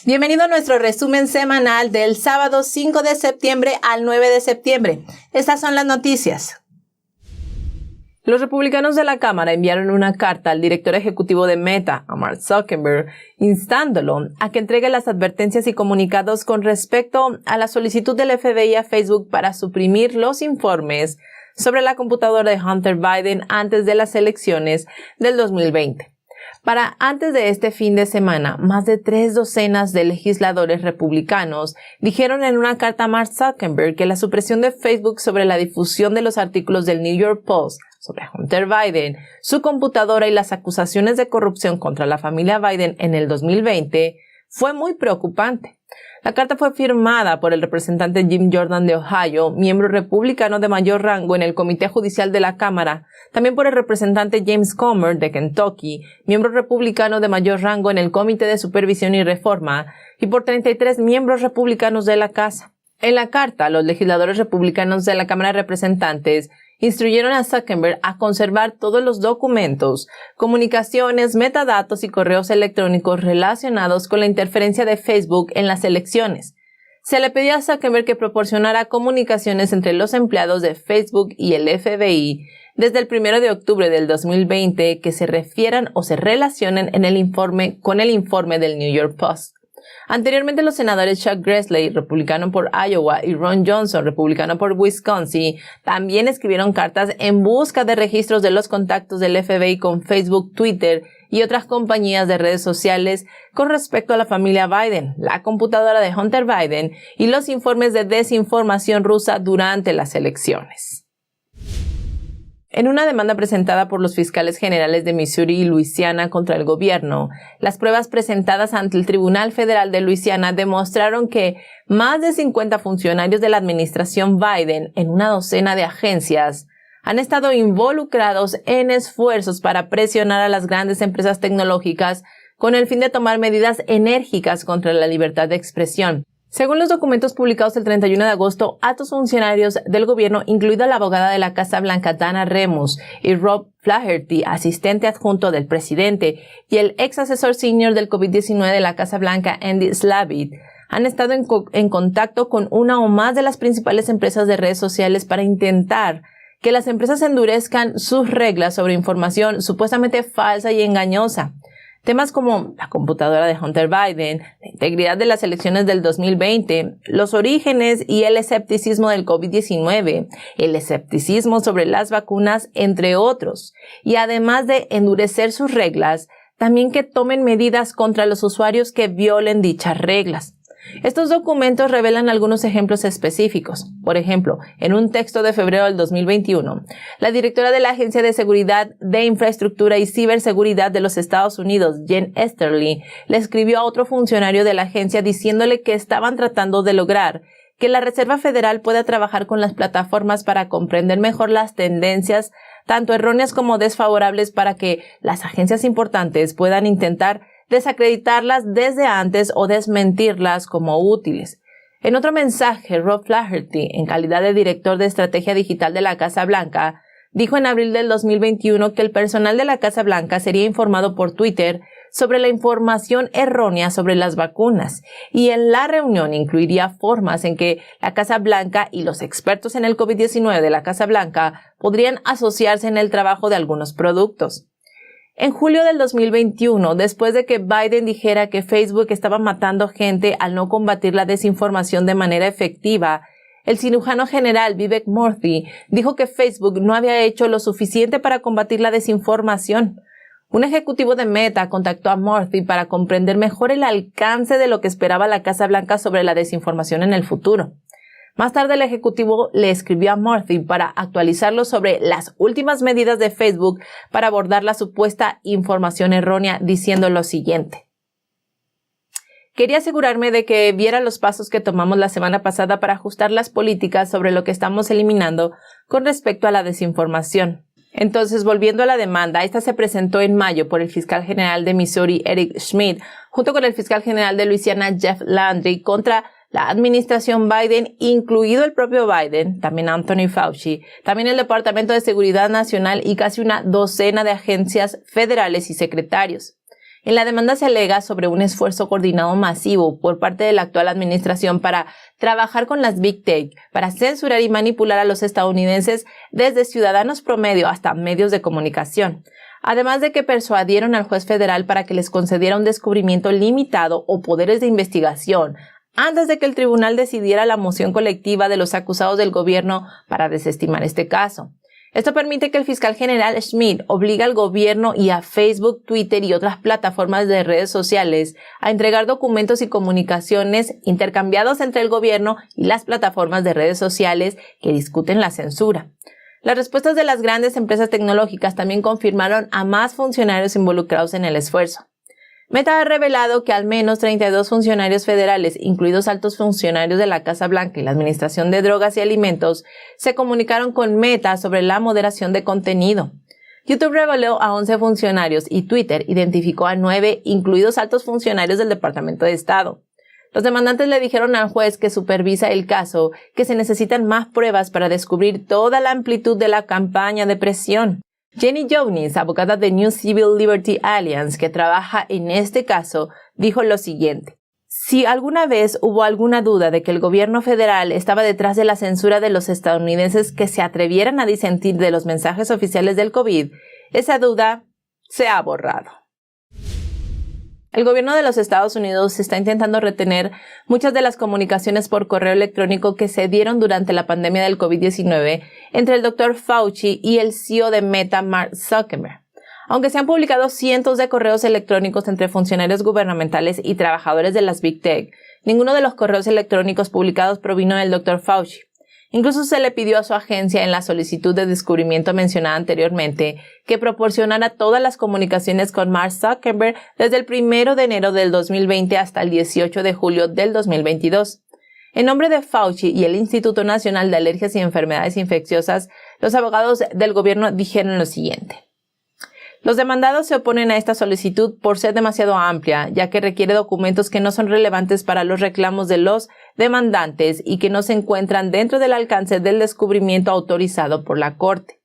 Bienvenido a nuestro resumen semanal del sábado 5 de septiembre al 9 de septiembre. Estas son las noticias. Los republicanos de la Cámara enviaron una carta al director ejecutivo de Meta, a Mark Zuckerberg, instándolo a que entregue las advertencias y comunicados con respecto a la solicitud del FBI a Facebook para suprimir los informes sobre la computadora de Hunter Biden antes de las elecciones del 2020. Para antes de este fin de semana, más de 3 docenas de legisladores republicanos dijeron en una carta a Mark Zuckerberg que la supresión de Facebook sobre la difusión de los artículos del New York Post sobre Hunter Biden, su computadora y las acusaciones de corrupción contra la familia Biden en el 2020 fue muy preocupante. La carta fue firmada por el representante Jim Jordan de Ohio, miembro republicano de mayor rango en el Comité Judicial de la Cámara, también por el representante James Comer de Kentucky, miembro republicano de mayor rango en el Comité de Supervisión y Reforma, y por 33 miembros republicanos de la Casa. En la carta, los legisladores republicanos de la Cámara de Representantes instruyeron a Zuckerberg a conservar todos los documentos, comunicaciones, metadatos y correos electrónicos relacionados con la interferencia de Facebook en las elecciones. Se le pidió a Zuckerberg que proporcionara comunicaciones entre los empleados de Facebook y el FBI desde el 1 de octubre del 2020 que se refieran o se relacionen con el informe del New York Post. Anteriormente, los senadores Chuck Grassley, republicano por Iowa, y Ron Johnson, republicano por Wisconsin, también escribieron cartas en busca de registros de los contactos del FBI con Facebook, Twitter y otras compañías de redes sociales con respecto a la familia Biden, la computadora de Hunter Biden y los informes de desinformación rusa durante las elecciones. En una demanda presentada por los fiscales generales de Missouri y Luisiana contra el gobierno, las pruebas presentadas ante el Tribunal Federal de Luisiana demostraron que más de 50 funcionarios de la administración Biden en una docena de agencias han estado involucrados en esfuerzos para presionar a las grandes empresas tecnológicas con el fin de tomar medidas enérgicas contra la libertad de expresión. Según los documentos publicados el 31 de agosto, altos funcionarios del gobierno, incluida la abogada de la Casa Blanca Dana Remus y Rob Flaherty, asistente adjunto del presidente, y el ex asesor senior del COVID-19 de la Casa Blanca, Andy Slavitt, han estado en contacto con una o más de las principales empresas de redes sociales para intentar que las empresas endurezcan sus reglas sobre información supuestamente falsa y engañosa. Temas como la computadora de Hunter Biden, la integridad de las elecciones del 2020, los orígenes y el escepticismo del COVID-19, el escepticismo sobre las vacunas, entre otros. Y además de endurecer sus reglas, también que tomen medidas contra los usuarios que violen dichas reglas. Estos documentos revelan algunos ejemplos específicos. Por ejemplo, en un texto de febrero del 2021, la directora de la Agencia de Seguridad de Infraestructura y Ciberseguridad de los Estados Unidos, Jen Easterly, le escribió a otro funcionario de la agencia diciéndole que estaban tratando de lograr que la Reserva Federal pueda trabajar con las plataformas para comprender mejor las tendencias, tanto erróneas como desfavorables, para que las agencias importantes puedan intentar desacreditarlas desde antes o desmentirlas como útiles. En otro mensaje, Rob Flaherty, en calidad de director de estrategia digital de la Casa Blanca, dijo en abril del 2021 que el personal de la Casa Blanca sería informado por Twitter sobre la información errónea sobre las vacunas, y en la reunión incluiría formas en que la Casa Blanca y los expertos en el COVID-19 de la Casa Blanca podrían asociarse en el trabajo de algunos productos. En julio del 2021, después de que Biden dijera que Facebook estaba matando gente al no combatir la desinformación de manera efectiva, el cirujano general Vivek Murthy dijo que Facebook no había hecho lo suficiente para combatir la desinformación. Un ejecutivo de Meta contactó a Murthy para comprender mejor el alcance de lo que esperaba la Casa Blanca sobre la desinformación en el futuro. Más tarde, el ejecutivo le escribió a Murthy para actualizarlo sobre las últimas medidas de Facebook para abordar la supuesta información errónea, diciendo lo siguiente: quería asegurarme de que viera los pasos que tomamos la semana pasada para ajustar las políticas sobre lo que estamos eliminando con respecto a la desinformación. Entonces, volviendo a la demanda, esta se presentó en mayo por el fiscal general de Missouri, Eric Schmidt, junto con el fiscal general de Luisiana, Jeff Landry, contra la administración Biden, incluido el propio Biden, también Anthony Fauci, también el Departamento de Seguridad Nacional y casi una docena de agencias federales y secretarios. En la demanda se alega sobre un esfuerzo coordinado masivo por parte de la actual administración para trabajar con las Big Tech, para censurar y manipular a los estadounidenses desde ciudadanos promedio hasta medios de comunicación. Además de que persuadieron al juez federal para que les concediera un descubrimiento limitado o poderes de investigación antes de que el tribunal decidiera la moción colectiva de los acusados del gobierno para desestimar este caso. Esto permite que el fiscal general Schmidt obligue al gobierno y a Facebook, Twitter y otras plataformas de redes sociales a entregar documentos y comunicaciones intercambiados entre el gobierno y las plataformas de redes sociales que discuten la censura. Las respuestas de las grandes empresas tecnológicas también confirmaron a más funcionarios involucrados en el esfuerzo. Meta ha revelado que al menos 32 funcionarios federales, incluidos altos funcionarios de la Casa Blanca y la Administración de Drogas y Alimentos, se comunicaron con Meta sobre la moderación de contenido. YouTube reveló a 11 funcionarios y Twitter identificó a 9, incluidos altos funcionarios del Departamento de Estado. Los demandantes le dijeron al juez que supervisa el caso que se necesitan más pruebas para descubrir toda la amplitud de la campaña de presión. Jenny Jones, abogada de New Civil Liberty Alliance, que trabaja en este caso, dijo lo siguiente: si alguna vez hubo alguna duda de que el gobierno federal estaba detrás de la censura de los estadounidenses que se atrevieran a disentir de los mensajes oficiales del COVID, esa duda se ha borrado. El gobierno de los Estados Unidos está intentando retener muchas de las comunicaciones por correo electrónico que se dieron durante la pandemia del COVID-19 entre el Dr. Fauci y el CEO de Meta, Mark Zuckerberg. Aunque se han publicado cientos de correos electrónicos entre funcionarios gubernamentales y trabajadores de las Big Tech, ninguno de los correos electrónicos publicados provino del Dr. Fauci. Incluso se le pidió a su agencia en la solicitud de descubrimiento mencionada anteriormente que proporcionara todas las comunicaciones con Mark Zuckerberg desde el 1 de enero del 2020 hasta el 18 de julio del 2022. En nombre de Fauci y el Instituto Nacional de Alergias y Enfermedades Infecciosas, los abogados del gobierno dijeron lo siguiente: los demandados se oponen a esta solicitud por ser demasiado amplia, ya que requiere documentos que no son relevantes para los reclamos de los demandantes y que no se encuentran dentro del alcance del descubrimiento autorizado por la Corte.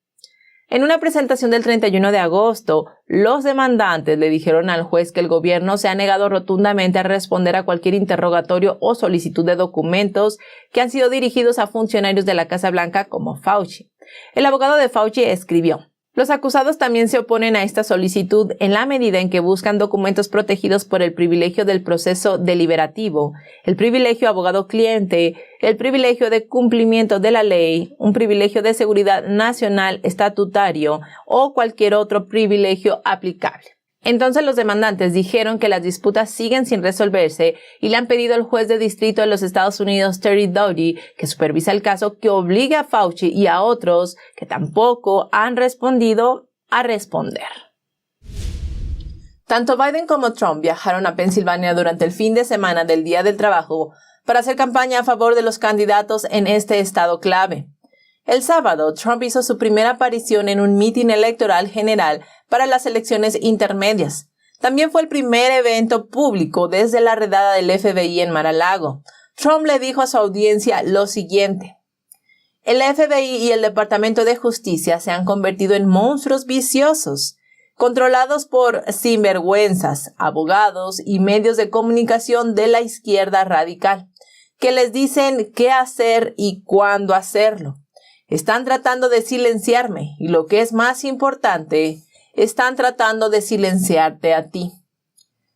En una presentación del 31 de agosto, los demandantes le dijeron al juez que el gobierno se ha negado rotundamente a responder a cualquier interrogatorio o solicitud de documentos que han sido dirigidos a funcionarios de la Casa Blanca como Fauci. El abogado de Fauci escribió: los acusados también se oponen a esta solicitud en la medida en que buscan documentos protegidos por el privilegio del proceso deliberativo, el privilegio abogado-cliente, el privilegio de cumplimiento de la ley, un privilegio de seguridad nacional estatutario o cualquier otro privilegio aplicable. Entonces los demandantes dijeron que las disputas siguen sin resolverse y le han pedido al juez de distrito de los Estados Unidos, Terry Doughty, que supervisa el caso, que obligue a Fauci y a otros que tampoco han respondido a responder. Tanto Biden como Trump viajaron a Pensilvania durante el fin de semana del Día del Trabajo para hacer campaña a favor de los candidatos en este estado clave. El sábado, Trump hizo su primera aparición en un mitin electoral general para las elecciones intermedias. También fue el primer evento público desde la redada del FBI en Mar-a-Lago. Trump le dijo a su audiencia lo siguiente: el FBI y el Departamento de Justicia se han convertido en monstruos viciosos, controlados por sinvergüenzas, abogados y medios de comunicación de la izquierda radical, que les dicen qué hacer y cuándo hacerlo. Están tratando de silenciarme y, lo que es más importante, están tratando de silenciarte a ti.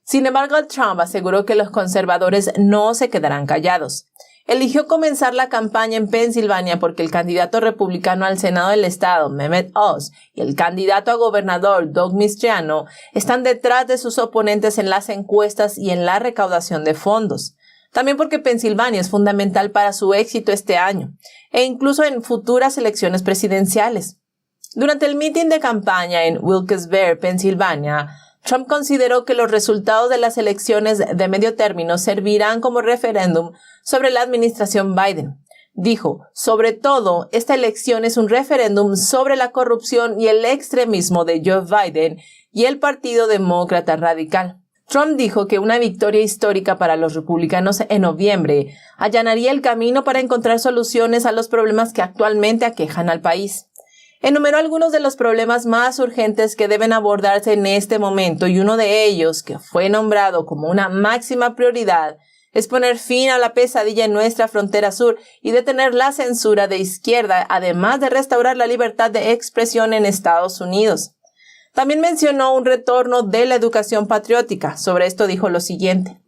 Sin embargo, Trump aseguró que los conservadores no se quedarán callados. Eligió comenzar la campaña en Pensilvania porque el candidato republicano al Senado del estado, Mehmet Oz, y el candidato a gobernador, Doug Mastriano, están detrás de sus oponentes en las encuestas y en la recaudación de fondos. También porque Pensilvania es fundamental para su éxito este año, e incluso en futuras elecciones presidenciales. Durante el mitin de campaña en Wilkes-Barre, Pensilvania, Trump consideró que los resultados de las elecciones de medio término servirán como referéndum sobre la administración Biden. Dijo: sobre todo, esta elección es un referéndum sobre la corrupción y el extremismo de Joe Biden y el Partido Demócrata Radical. Trump dijo que una victoria histórica para los republicanos en noviembre allanaría el camino para encontrar soluciones a los problemas que actualmente aquejan al país. Enumeró algunos de los problemas más urgentes que deben abordarse en este momento y uno de ellos, que fue nombrado como una máxima prioridad, es poner fin a la pesadilla en nuestra frontera sur y detener la censura de izquierda, además de restaurar la libertad de expresión en Estados Unidos. También mencionó un retorno de la educación patriótica. Sobre esto dijo lo siguiente: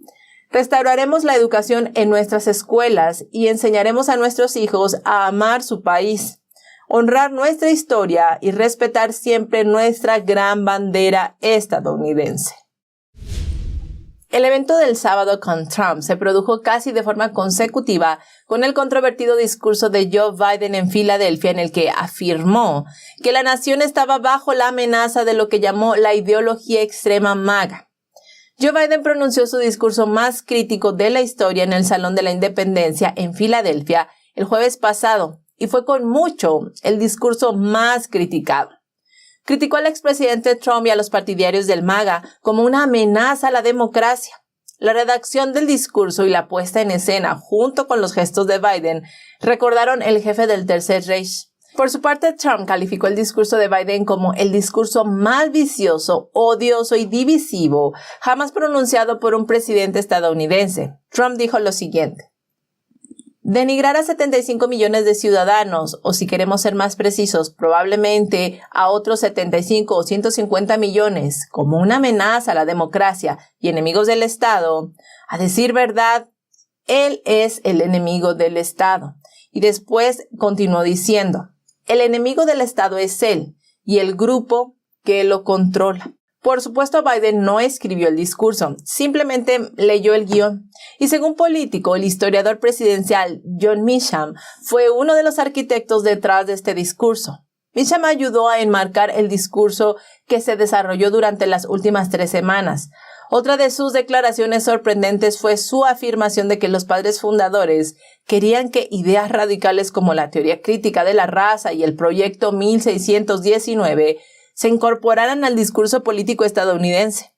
restauraremos la educación en nuestras escuelas y enseñaremos a nuestros hijos a amar su país, honrar nuestra historia y respetar siempre nuestra gran bandera estadounidense. El evento del sábado con Trump se produjo casi de forma consecutiva con el controvertido discurso de Joe Biden en Filadelfia, en el que afirmó que la nación estaba bajo la amenaza de lo que llamó la ideología extrema MAGA. Joe Biden pronunció su discurso más crítico de la historia en el Salón de la Independencia en Filadelfia el jueves pasado y fue con mucho el discurso más criticado. Criticó al expresidente Trump y a los partidarios del MAGA como una amenaza a la democracia. La redacción del discurso y la puesta en escena, junto con los gestos de Biden, recordaron el jefe del Tercer Reich. Por su parte, Trump calificó el discurso de Biden como el discurso más vicioso, odioso y divisivo jamás pronunciado por un presidente estadounidense. Trump dijo lo siguiente: denigrar a 75 millones de ciudadanos, o si queremos ser más precisos, probablemente a otros 75 o 150 millones, como una amenaza a la democracia y enemigos del Estado, a decir verdad, él es el enemigo del Estado. Y después continuó diciendo: el enemigo del Estado es él y el grupo que lo controla. Por supuesto, Biden no escribió el discurso, simplemente leyó el guión. Y según Político, el historiador presidencial John Meacham fue uno de los arquitectos detrás de este discurso. Meacham ayudó a enmarcar el discurso que se desarrolló durante las últimas 3 semanas. Otra de sus declaraciones sorprendentes fue su afirmación de que los padres fundadores querían que ideas radicales como la teoría crítica de la raza y el proyecto 1619 se incorporaran al discurso político estadounidense.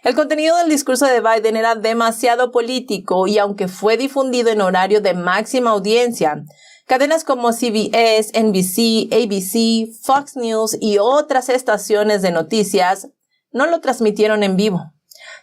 El contenido del discurso de Biden era demasiado político y aunque fue difundido en horario de máxima audiencia, cadenas como CBS, NBC, ABC, Fox News y otras estaciones de noticias no lo transmitieron en vivo.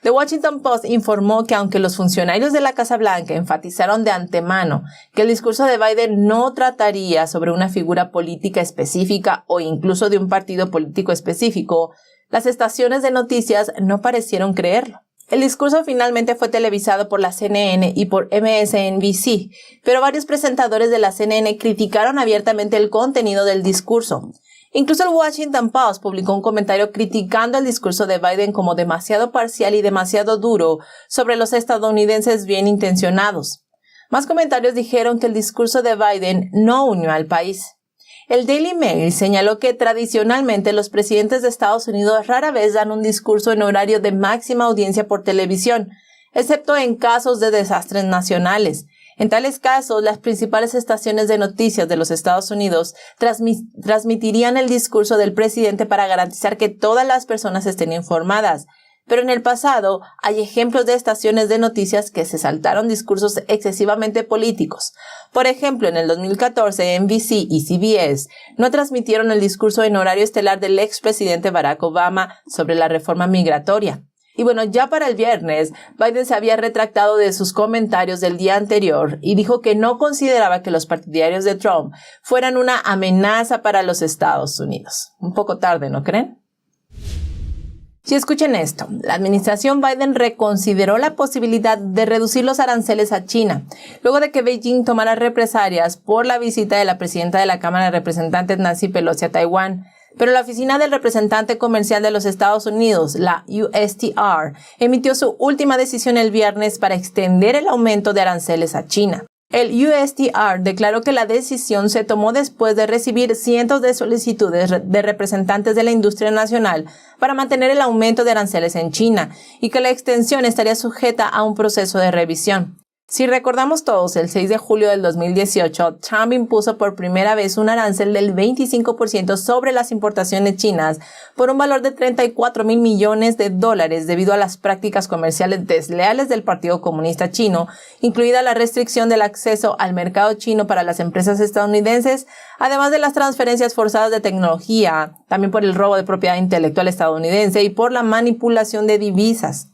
The Washington Post informó que aunque los funcionarios de la Casa Blanca enfatizaron de antemano que el discurso de Biden no trataría sobre una figura política específica o incluso de un partido político específico, las estaciones de noticias no parecieron creerlo. El discurso finalmente fue televisado por la CNN y por MSNBC, pero varios presentadores de la CNN criticaron abiertamente el contenido del discurso. Incluso el Washington Post publicó un comentario criticando el discurso de Biden como demasiado parcial y demasiado duro sobre los estadounidenses bien intencionados. Más comentarios dijeron que el discurso de Biden no unió al país. El Daily Mail señaló que tradicionalmente los presidentes de Estados Unidos rara vez dan un discurso en horario de máxima audiencia por televisión, excepto en casos de desastres nacionales. En tales casos, las principales estaciones de noticias de los Estados Unidos transmitirían el discurso del presidente para garantizar que todas las personas estén informadas. Pero en el pasado, hay ejemplos de estaciones de noticias que se saltaron discursos excesivamente políticos. Por ejemplo, en el 2014, NBC y CBS no transmitieron el discurso en horario estelar del expresidente Barack Obama sobre la reforma migratoria. Y bueno, ya para el viernes, Biden se había retractado de sus comentarios del día anterior y dijo que no consideraba que los partidarios de Trump fueran una amenaza para los Estados Unidos. Un poco tarde, ¿no creen? Si escuchen esto, la administración Biden reconsideró la posibilidad de reducir los aranceles a China, luego de que Beijing tomara represalias por la visita de la presidenta de la Cámara de Representantes, Nancy Pelosi, a Taiwán. Pero la Oficina del Representante Comercial de los Estados Unidos, la USTR, emitió su última decisión el viernes para extender el aumento de aranceles a China. El USTR declaró que la decisión se tomó después de recibir cientos de solicitudes de representantes de la industria nacional para mantener el aumento de aranceles en China y que la extensión estaría sujeta a un proceso de revisión. Si recordamos todos, el 6 de julio del 2018, Trump impuso por primera vez un arancel del 25% sobre las importaciones chinas por un valor de 34 mil millones de dólares debido a las prácticas comerciales desleales del Partido Comunista Chino, incluida la restricción del acceso al mercado chino para las empresas estadounidenses, además de las transferencias forzadas de tecnología, también por el robo de propiedad intelectual estadounidense y por la manipulación de divisas.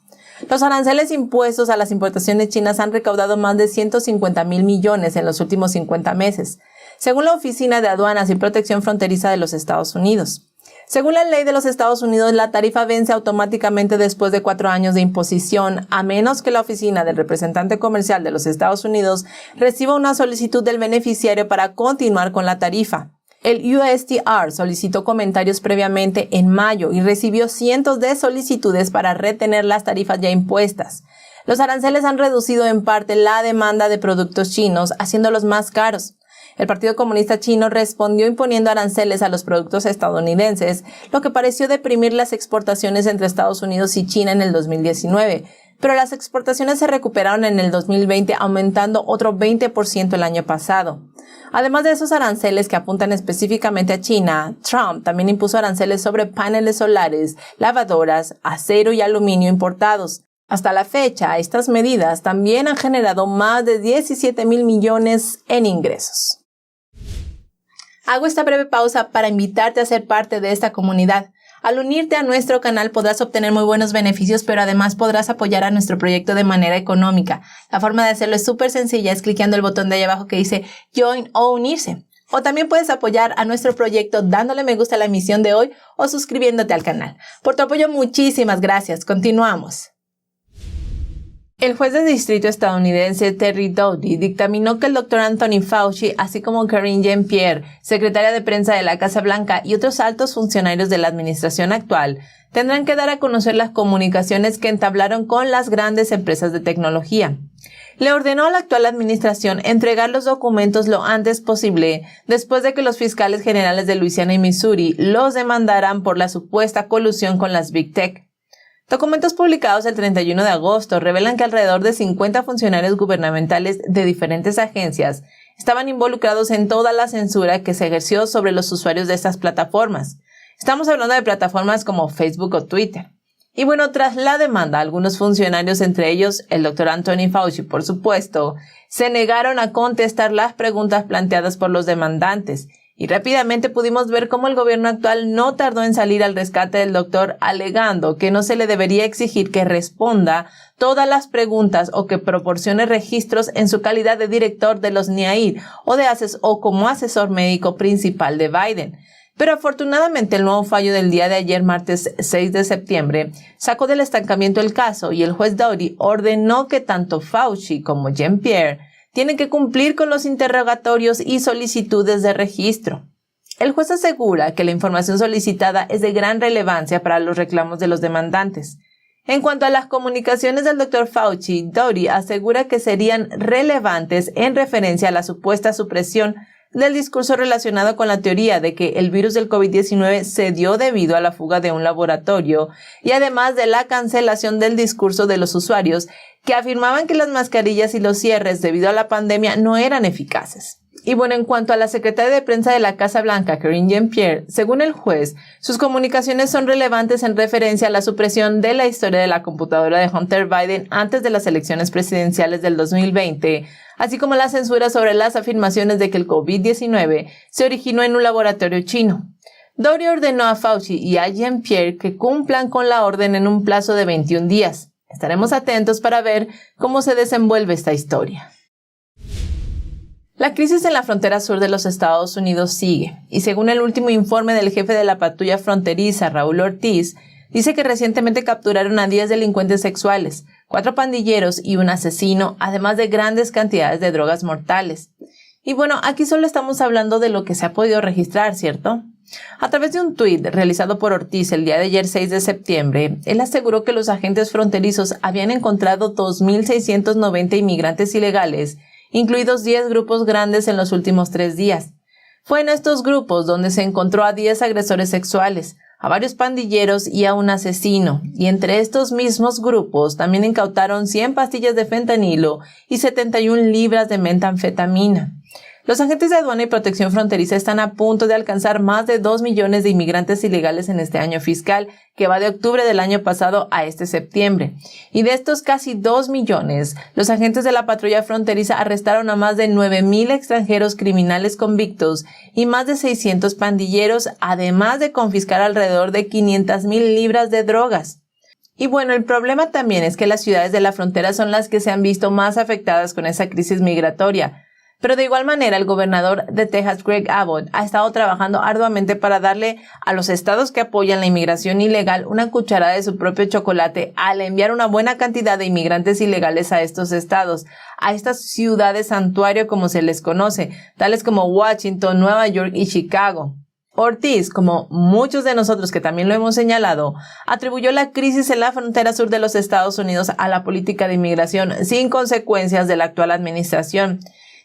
Los aranceles impuestos a las importaciones chinas han recaudado más de 150 mil millones en los últimos 50 meses, según la Oficina de Aduanas y Protección Fronteriza de los Estados Unidos. Según la ley de los Estados Unidos, la tarifa vence automáticamente después de 4 años de imposición, a menos que la Oficina del Representante Comercial de los Estados Unidos reciba una solicitud del beneficiario para continuar con la tarifa. El USTR solicitó comentarios previamente en mayo y recibió cientos de solicitudes para retener las tarifas ya impuestas. Los aranceles han reducido en parte la demanda de productos chinos, haciéndolos más caros. El Partido Comunista Chino respondió imponiendo aranceles a los productos estadounidenses, lo que pareció deprimir las exportaciones entre Estados Unidos y China en el 2019. Pero las exportaciones se recuperaron en el 2020, aumentando otro 20% el año pasado. Además de esos aranceles que apuntan específicamente a China, Trump también impuso aranceles sobre paneles solares, lavadoras, acero y aluminio importados. Hasta la fecha, estas medidas también han generado más de 17 mil millones en ingresos. Hago esta breve pausa para invitarte a ser parte de esta comunidad. Al unirte a nuestro canal podrás obtener muy buenos beneficios, pero además podrás apoyar a nuestro proyecto de manera económica. La forma de hacerlo es súper sencilla, es cliqueando el botón de ahí abajo que dice Join o Unirse. O también puedes apoyar a nuestro proyecto dándole me gusta a la emisión de hoy o suscribiéndote al canal. Por tu apoyo, muchísimas gracias. Continuamos. El juez de distrito estadounidense Terry Doughty dictaminó que el Dr. Anthony Fauci, así como Karine Jean-Pierre, secretaria de prensa de la Casa Blanca, y otros altos funcionarios de la administración actual, tendrán que dar a conocer las comunicaciones que entablaron con las grandes empresas de tecnología. Le ordenó a la actual administración entregar los documentos lo antes posible, después de que los fiscales generales de Luisiana y Missouri los demandaran por la supuesta colusión con las Big Tech. Documentos publicados el 31 de agosto revelan que alrededor de 50 funcionarios gubernamentales de diferentes agencias estaban involucrados en toda la censura que se ejerció sobre los usuarios de estas plataformas. Estamos hablando de plataformas como Facebook o Twitter. Y bueno, tras la demanda, algunos funcionarios, entre ellos el Dr. Anthony Fauci, por supuesto, se negaron a contestar las preguntas planteadas por los demandantes. Y rápidamente pudimos ver cómo el gobierno actual no tardó en salir al rescate del doctor, alegando que no se le debería exigir que responda todas las preguntas o que proporcione registros en su calidad de director de los NIAID o como asesor médico principal de Biden. Pero afortunadamente el nuevo fallo del día de ayer, martes 6 de septiembre, sacó del estancamiento el caso y el juez Doughty ordenó que tanto Fauci como Jean-Pierre tienen que cumplir con los interrogatorios y solicitudes de registro. El juez asegura que la información solicitada es de gran relevancia para los reclamos de los demandantes. En cuanto a las comunicaciones del Dr. Fauci, Doughty asegura que serían relevantes en referencia a la supuesta supresión del discurso relacionado con la teoría de que el virus del COVID-19 se dio debido a la fuga de un laboratorio y además de la cancelación del discurso de los usuarios que afirmaban que las mascarillas y los cierres debido a la pandemia no eran eficaces. Y bueno, en cuanto a la secretaria de prensa de la Casa Blanca, Karine Jean-Pierre, según el juez, sus comunicaciones son relevantes en referencia a la supresión de la historia de la computadora de Hunter Biden antes de las elecciones presidenciales del 2020, así como la censura sobre las afirmaciones de que el COVID-19 se originó en un laboratorio chino. Doughty ordenó a Fauci y a Jean-Pierre que cumplan con la orden en un plazo de 21 días. Estaremos atentos para ver cómo se desenvuelve esta historia. La crisis en la frontera sur de los Estados Unidos sigue, y según el último informe del jefe de la patrulla fronteriza, Raúl Ortiz, dice que recientemente capturaron a 10 delincuentes sexuales, 4 pandilleros y un asesino, además de grandes cantidades de drogas mortales. Y bueno, aquí solo estamos hablando de lo que se ha podido registrar, ¿cierto? A través de un tuit realizado por Ortiz el día de ayer 6 de septiembre, él aseguró que los agentes fronterizos habían encontrado 2.690 inmigrantes ilegales, incluidos 10 grupos grandes en los últimos 3 días. Fue en estos grupos donde se encontró a 10 agresores sexuales, a varios pandilleros y a un asesino, y entre estos mismos grupos también incautaron 100 pastillas de fentanilo y 71 libras de metanfetamina. Los agentes de aduana y protección fronteriza están a punto de alcanzar más de 2 millones de inmigrantes ilegales en este año fiscal, que va de octubre del año pasado a este septiembre. Y de estos casi 2 millones, los agentes de la patrulla fronteriza arrestaron a más de 9,000 extranjeros criminales convictos y más de 600 pandilleros, además de confiscar alrededor de 500,000 libras de drogas. Y bueno, el problema también es que las ciudades de la frontera son las que se han visto más afectadas con esa crisis migratoria. Pero de igual manera, el gobernador de Texas, Greg Abbott, ha estado trabajando arduamente para darle a los estados que apoyan la inmigración ilegal una cucharada de su propio chocolate al enviar una buena cantidad de inmigrantes ilegales a estos estados, a estas ciudades santuario como se les conoce, tales como Washington, Nueva York y Chicago. Ortiz, como muchos de nosotros que también lo hemos señalado, atribuyó la crisis en la frontera sur de los Estados Unidos a la política de inmigración sin consecuencias de la actual administración.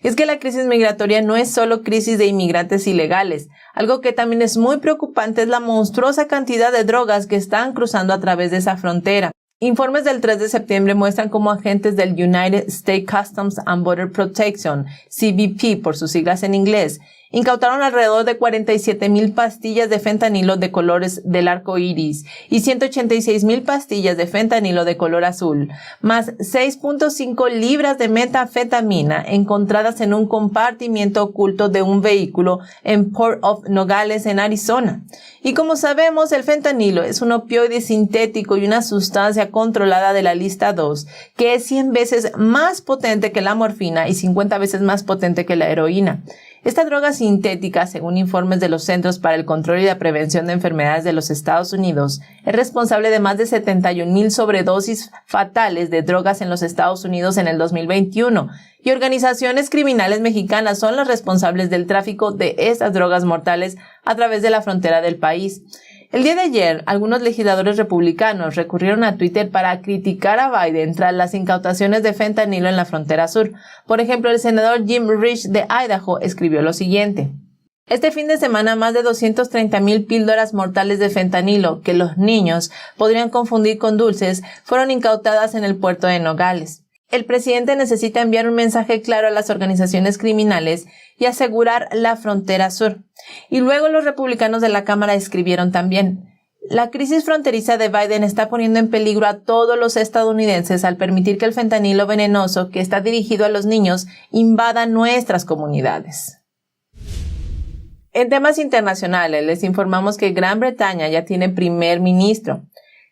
Es que la crisis migratoria no es solo crisis de inmigrantes ilegales. Algo que también es muy preocupante es la monstruosa cantidad de drogas que están cruzando a través de esa frontera. Informes del 3 de septiembre muestran cómo agentes del United States Customs and Border Protection, CBP por sus siglas en inglés, incautaron alrededor de 47,000 pastillas de fentanilo de colores del arco iris y 186,000 pastillas de fentanilo de color azul, más 6.5 libras de metanfetamina encontradas en un compartimiento oculto de un vehículo en Port of Nogales, en Arizona. Y como sabemos, el fentanilo es un opioide sintético y una sustancia controlada de la lista 2, que es 100 veces más potente que la morfina y 50 veces más potente que la heroína. Esta droga sintética, según informes de los Centros para el Control y la Prevención de Enfermedades de los Estados Unidos, es responsable de más de 71,000 sobredosis fatales de drogas en los Estados Unidos en el 2021, y organizaciones criminales mexicanas son las responsables del tráfico de estas drogas mortales a través de la frontera del país. El día de ayer, algunos legisladores republicanos recurrieron a Twitter para criticar a Biden tras las incautaciones de fentanilo en la frontera sur. Por ejemplo, el senador Jim Risch de Idaho escribió lo siguiente: este fin de semana, más de 230,000 píldoras mortales de fentanilo que los niños podrían confundir con dulces fueron incautadas en el puerto de Nogales. El presidente necesita enviar un mensaje claro a las organizaciones criminales y asegurar la frontera sur. Y luego los republicanos de la Cámara escribieron también: la crisis fronteriza de Biden está poniendo en peligro a todos los estadounidenses al permitir que el fentanilo venenoso que está dirigido a los niños invada nuestras comunidades. En temas internacionales, les informamos que Gran Bretaña ya tiene primer ministro.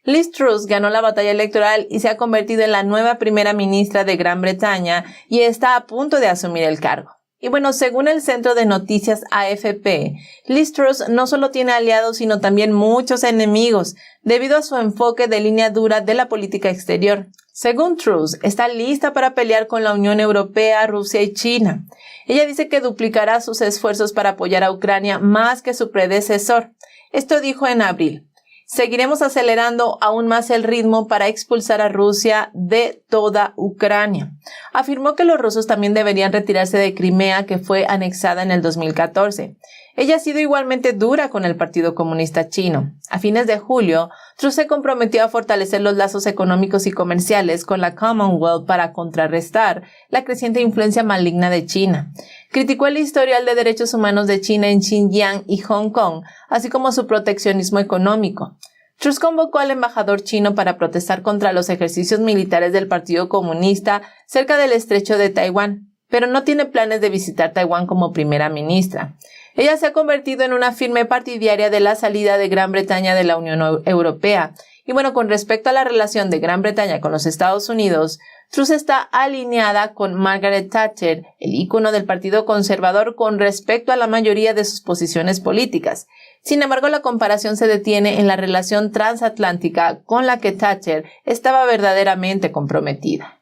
Liz Truss ganó la batalla electoral y se ha convertido en la nueva primera ministra de Gran Bretaña y está a punto de asumir el cargo. Y bueno, según el centro de noticias AFP, Liz Truss no solo tiene aliados, sino también muchos enemigos, debido a su enfoque de línea dura de la política exterior. Según Truss, está lista para pelear con la Unión Europea, Rusia y China. Ella dice que duplicará sus esfuerzos para apoyar a Ucrania más que su predecesor. Esto dijo en abril: seguiremos acelerando aún más el ritmo para expulsar a Rusia de toda Ucrania. Afirmó que los rusos también deberían retirarse de Crimea, que fue anexada en el 2014. Ella ha sido igualmente dura con el Partido Comunista Chino. A fines de julio, Truss se comprometió a fortalecer los lazos económicos y comerciales con la Commonwealth para contrarrestar la creciente influencia maligna de China. Criticó el historial de derechos humanos de China en Xinjiang y Hong Kong, así como su proteccionismo económico. Truss convocó al embajador chino para protestar contra los ejercicios militares del Partido Comunista cerca del estrecho de Taiwán, pero no tiene planes de visitar Taiwán como primera ministra. Ella se ha convertido en una firme partidaria de la salida de Gran Bretaña de la Unión Europea. Y bueno, con respecto a la relación de Gran Bretaña con los Estados Unidos, Truss está alineada con Margaret Thatcher, el ícono del Partido Conservador, con respecto a la mayoría de sus posiciones políticas. Sin embargo, la comparación se detiene en la relación transatlántica con la que Thatcher estaba verdaderamente comprometida.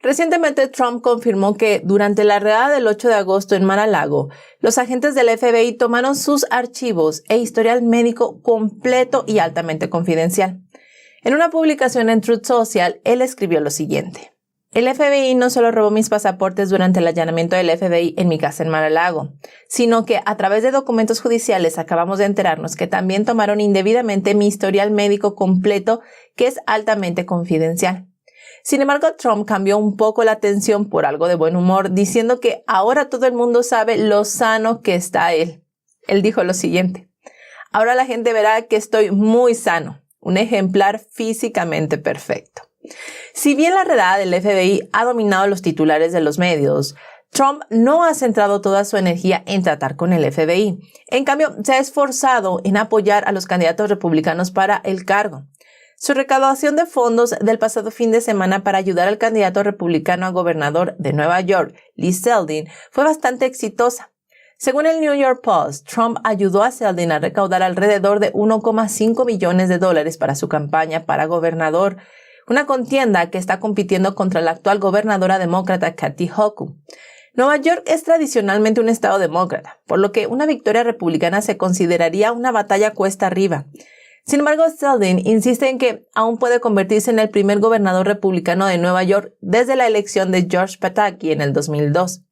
Recientemente, Trump confirmó que durante la redada del 8 de agosto en Mar-a-Lago, los agentes del FBI tomaron sus archivos e historial médico completo y altamente confidencial. En una publicación en Truth Social, él escribió lo siguiente: El FBI no solo robó mis pasaportes durante el allanamiento del FBI en mi casa en Mar-a-Lago, sino que a través de documentos judiciales acabamos de enterarnos que también tomaron indebidamente mi historial médico completo, que es altamente confidencial. Sin embargo, Trump cambió un poco la atención por algo de buen humor, diciendo que ahora todo el mundo sabe lo sano que está él. Él dijo lo siguiente: ahora la gente verá que estoy muy sano, un ejemplar físicamente perfecto. Si bien la redada del FBI ha dominado los titulares de los medios, Trump no ha centrado toda su energía en tratar con el FBI. En cambio, se ha esforzado en apoyar a los candidatos republicanos para el cargo. Su recaudación de fondos del pasado fin de semana para ayudar al candidato republicano a gobernador de Nueva York, Lee Zeldin, fue bastante exitosa. Según el New York Post, Trump ayudó a Zeldin a recaudar alrededor de $1,5 millones para su campaña para gobernador, una contienda que está compitiendo contra la actual gobernadora demócrata Kathy Hochul. Nueva York es tradicionalmente un estado demócrata, por lo que una victoria republicana se consideraría una batalla cuesta arriba. Sin embargo, Zeldin insiste en que aún puede convertirse en el primer gobernador republicano de Nueva York desde la elección de George Pataki en el 2002.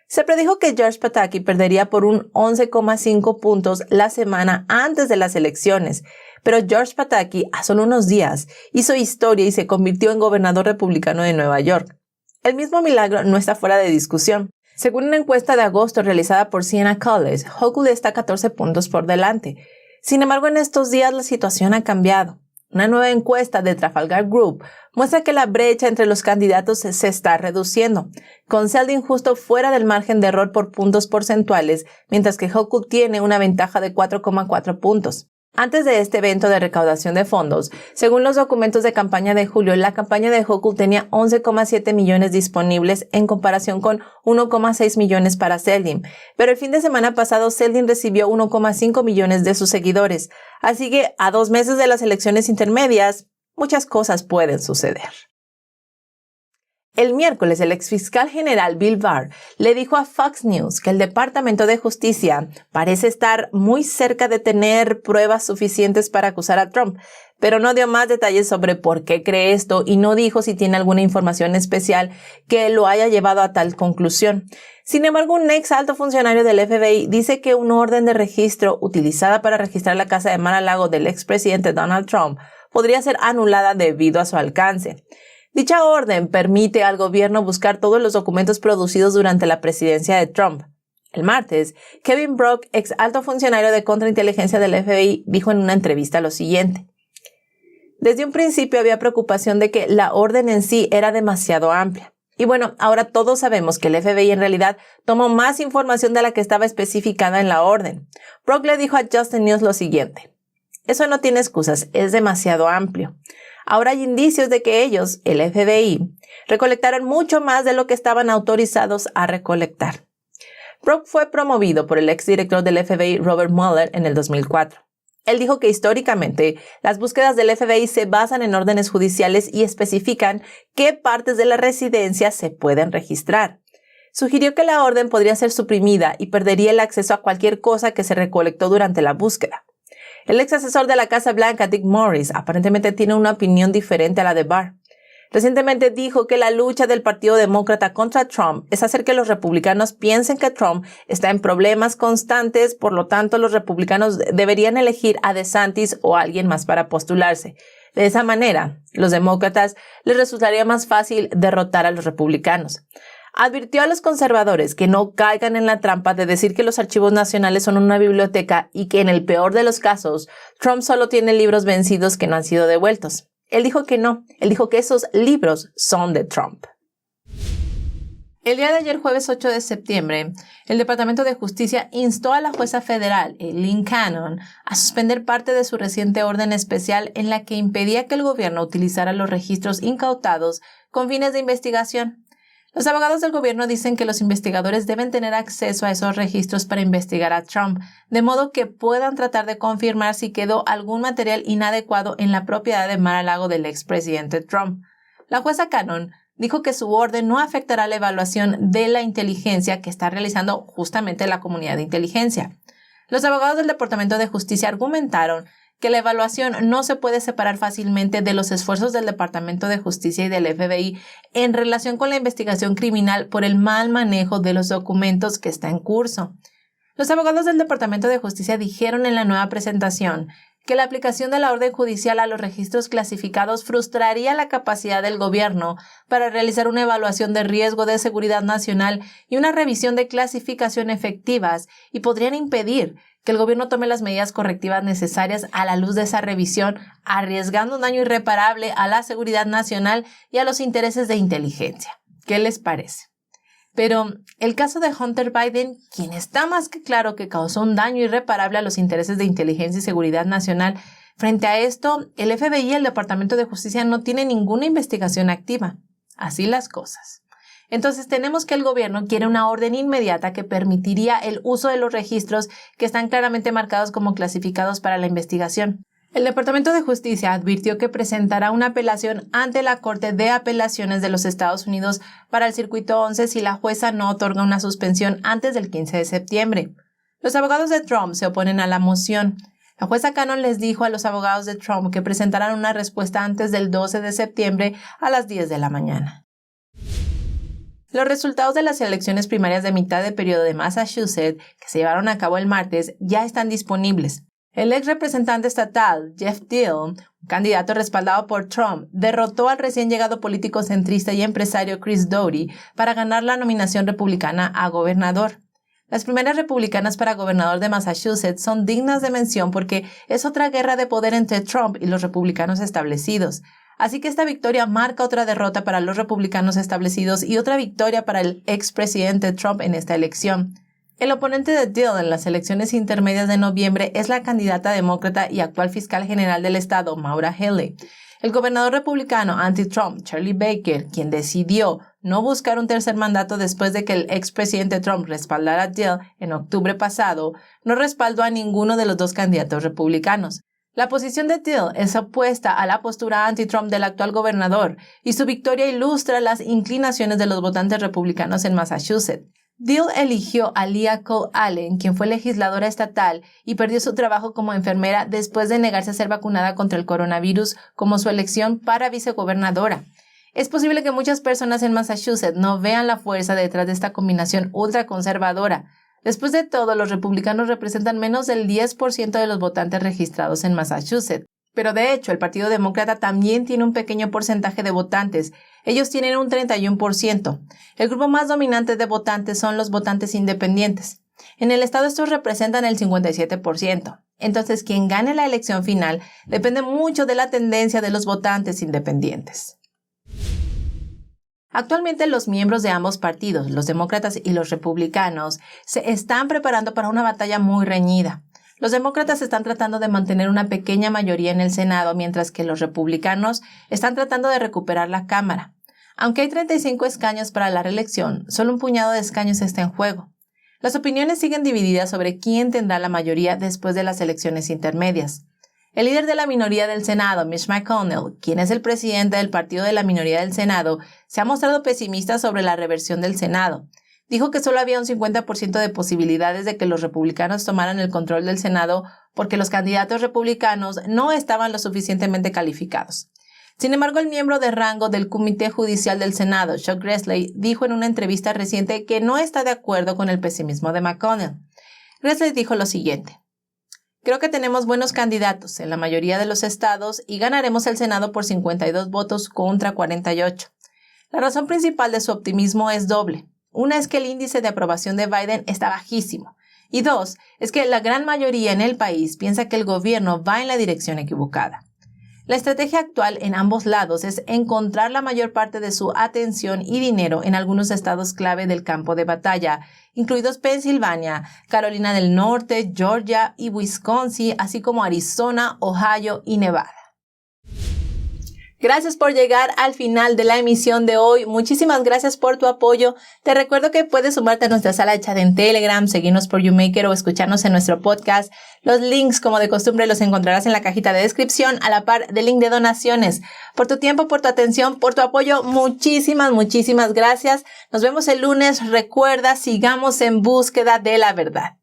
Se predijo que George Pataki perdería por un 11,5 puntos la semana antes de las elecciones, pero George Pataki, a solo unos días, hizo historia y se convirtió en gobernador republicano de Nueva York. El mismo milagro no está fuera de discusión. Según una encuesta de agosto realizada por Siena College, Hochul está 14 puntos por delante. Sin embargo, en estos días la situación ha cambiado. Una nueva encuesta de Trafalgar Group muestra que la brecha entre los candidatos se está reduciendo, con Zeldin justo fuera del margen de error por puntos porcentuales, mientras que Hochul tiene una ventaja de 4,4 puntos. Antes de este evento de recaudación de fondos, según los documentos de campaña de julio, la campaña de Hochul tenía 11,7 millones disponibles en comparación con 1,6 millones para Zeldin. Pero el fin de semana pasado, Zeldin recibió 1,5 millones de sus seguidores. Así que a 2 meses de las elecciones intermedias, muchas cosas pueden suceder. El miércoles, el exfiscal general Bill Barr le dijo a Fox News que el Departamento de Justicia parece estar muy cerca de tener pruebas suficientes para acusar a Trump, pero no dio más detalles sobre por qué cree esto y no dijo si tiene alguna información especial que lo haya llevado a tal conclusión. Sin embargo, un ex alto funcionario del FBI dice que una orden de registro utilizada para registrar la casa de Mar-a-Lago del expresidente Donald Trump podría ser anulada debido a su alcance. Dicha orden permite al gobierno buscar todos los documentos producidos durante la presidencia de Trump. El martes, Kevin Brock, ex alto funcionario de contrainteligencia del FBI, dijo en una entrevista lo siguiente: desde un principio había preocupación de que la orden en sí era demasiado amplia. Y bueno, ahora todos sabemos que el FBI en realidad tomó más información de la que estaba especificada en la orden. Brock le dijo a Justin News lo siguiente: eso no tiene excusas, es demasiado amplio. Ahora hay indicios de que ellos, el FBI, recolectaron mucho más de lo que estaban autorizados a recolectar. Brock fue promovido por el exdirector del FBI Robert Mueller en el 2004. Él dijo que históricamente las búsquedas del FBI se basan en órdenes judiciales y especifican qué partes de la residencia se pueden registrar. Sugirió que la orden podría ser suprimida y perdería el acceso a cualquier cosa que se recolectó durante la búsqueda. El ex asesor de la Casa Blanca, Dick Morris, aparentemente tiene una opinión diferente a la de Barr. Recientemente dijo que la lucha del Partido Demócrata contra Trump es hacer que los republicanos piensen que Trump está en problemas constantes, por lo tanto los republicanos deberían elegir a DeSantis o a alguien más para postularse. De esa manera, los demócratas les resultaría más fácil derrotar a los republicanos. Advirtió a los conservadores que no caigan en la trampa de decir que los archivos nacionales son una biblioteca y que en el peor de los casos, Trump solo tiene libros vencidos que no han sido devueltos. Él dijo que no, él dijo que esos libros son de Trump. El día de ayer, jueves 8 de septiembre, el Departamento de Justicia instó a la jueza federal, Eileen Cannon, a suspender parte de su reciente orden especial en la que impedía que el gobierno utilizara los registros incautados con fines de investigación. Los abogados del gobierno dicen que los investigadores deben tener acceso a esos registros para investigar a Trump, de modo que puedan tratar de confirmar si quedó algún material inadecuado en la propiedad de Mar-a-Lago del expresidente Trump. La jueza Cannon dijo que su orden no afectará la evaluación de la inteligencia que está realizando justamente la comunidad de inteligencia. Los abogados del Departamento de Justicia argumentaron que la evaluación no se puede separar fácilmente de los esfuerzos del Departamento de Justicia y del FBI en relación con la investigación criminal por el mal manejo de los documentos que está en curso. Los abogados del Departamento de Justicia dijeron en la nueva presentación que la aplicación de la orden judicial a los registros clasificados frustraría la capacidad del gobierno para realizar una evaluación de riesgo de seguridad nacional y una revisión de clasificación efectivas y podrían impedir que el gobierno tome las medidas correctivas necesarias a la luz de esa revisión, arriesgando un daño irreparable a la seguridad nacional y a los intereses de inteligencia. ¿Qué les parece? Pero el caso de Hunter Biden, quien está más que claro que causó un daño irreparable a los intereses de inteligencia y seguridad nacional, frente a esto, el FBI y el Departamento de Justicia no tienen ninguna investigación activa. Así las cosas. Entonces tenemos que el gobierno quiere una orden inmediata que permitiría el uso de los registros que están claramente marcados como clasificados para la investigación. El Departamento de Justicia advirtió que presentará una apelación ante la Corte de Apelaciones de los Estados Unidos para el Circuito 11 si la jueza no otorga una suspensión antes del 15 de septiembre. Los abogados de Trump se oponen a la moción. La jueza Cannon les dijo a los abogados de Trump que presentarán una respuesta antes del 12 de septiembre a las 10 de la mañana. Los resultados de las elecciones primarias de mitad de periodo de Massachusetts, que se llevaron a cabo el martes, ya están disponibles. El ex representante estatal, Jeff Deal, un candidato respaldado por Trump, derrotó al recién llegado político centrista y empresario Chris Doty para ganar la nominación republicana a gobernador. Las primeras republicanas para gobernador de Massachusetts son dignas de mención porque es otra guerra de poder entre Trump y los republicanos establecidos. Así que esta victoria marca otra derrota para los republicanos establecidos y otra victoria para el expresidente Trump en esta elección. El oponente de Deal en las elecciones intermedias de noviembre es la candidata demócrata y actual fiscal general del estado, Maura Healey. El gobernador republicano anti-Trump, Charlie Baker, quien decidió no buscar un tercer mandato después de que el expresidente Trump respaldara a Deal en octubre pasado, no respaldó a ninguno de los dos candidatos republicanos. La posición de Deal es opuesta a la postura anti-Trump del actual gobernador y su victoria ilustra las inclinaciones de los votantes republicanos en Massachusetts. Deal eligió a Leah Cole Allen, quien fue legisladora estatal y perdió su trabajo como enfermera después de negarse a ser vacunada contra el coronavirus como su elección para vicegobernadora. Es posible que muchas personas en Massachusetts no vean la fuerza detrás de esta combinación ultraconservadora. Después de todo, los republicanos representan menos del 10% de los votantes registrados en Massachusetts. Pero de hecho, el Partido Demócrata también tiene un pequeño porcentaje de votantes. Ellos tienen un 31%. El grupo más dominante de votantes son los votantes independientes. En el estado estos representan el 57%. Entonces, quien gane la elección final depende mucho de la tendencia de los votantes independientes. Actualmente los miembros de ambos partidos, los demócratas y los republicanos, se están preparando para una batalla muy reñida. Los demócratas están tratando de mantener una pequeña mayoría en el Senado, mientras que los republicanos están tratando de recuperar la Cámara. Aunque hay 35 escaños para la reelección, solo un puñado de escaños está en juego. Las opiniones siguen divididas sobre quién tendrá la mayoría después de las elecciones intermedias. El líder de la minoría del Senado, Mitch McConnell, quien es el presidente del partido de la minoría del Senado, se ha mostrado pesimista sobre la reversión del Senado. Dijo que solo había un 50% de posibilidades de que los republicanos tomaran el control del Senado porque los candidatos republicanos no estaban lo suficientemente calificados. Sin embargo, el miembro de rango del Comité Judicial del Senado, Chuck Grassley, dijo en una entrevista reciente que no está de acuerdo con el pesimismo de McConnell. Grassley dijo lo siguiente: "Creo que tenemos buenos candidatos en la mayoría de los estados y ganaremos el Senado por 52 votos contra 48. La razón principal de su optimismo es doble. Una es que el índice de aprobación de Biden está bajísimo. Y dos, es que la gran mayoría en el país piensa que el gobierno va en la dirección equivocada. La estrategia actual en ambos lados es encontrar la mayor parte de su atención y dinero en algunos estados clave del campo de batalla, incluidos Pensilvania, Carolina del Norte, Georgia y Wisconsin, así como Arizona, Ohio y Nevada". Gracias por llegar al final de la emisión de hoy. Muchísimas gracias por tu apoyo. Te recuerdo que puedes sumarte a nuestra sala de chat en Telegram, seguirnos por YouMaker o escucharnos en nuestro podcast. Los links, como de costumbre, los encontrarás en la cajita de descripción a la par del link de donaciones. Por tu tiempo, por tu atención, por tu apoyo, muchísimas gracias. Nos vemos el lunes. Recuerda, sigamos en búsqueda de la verdad.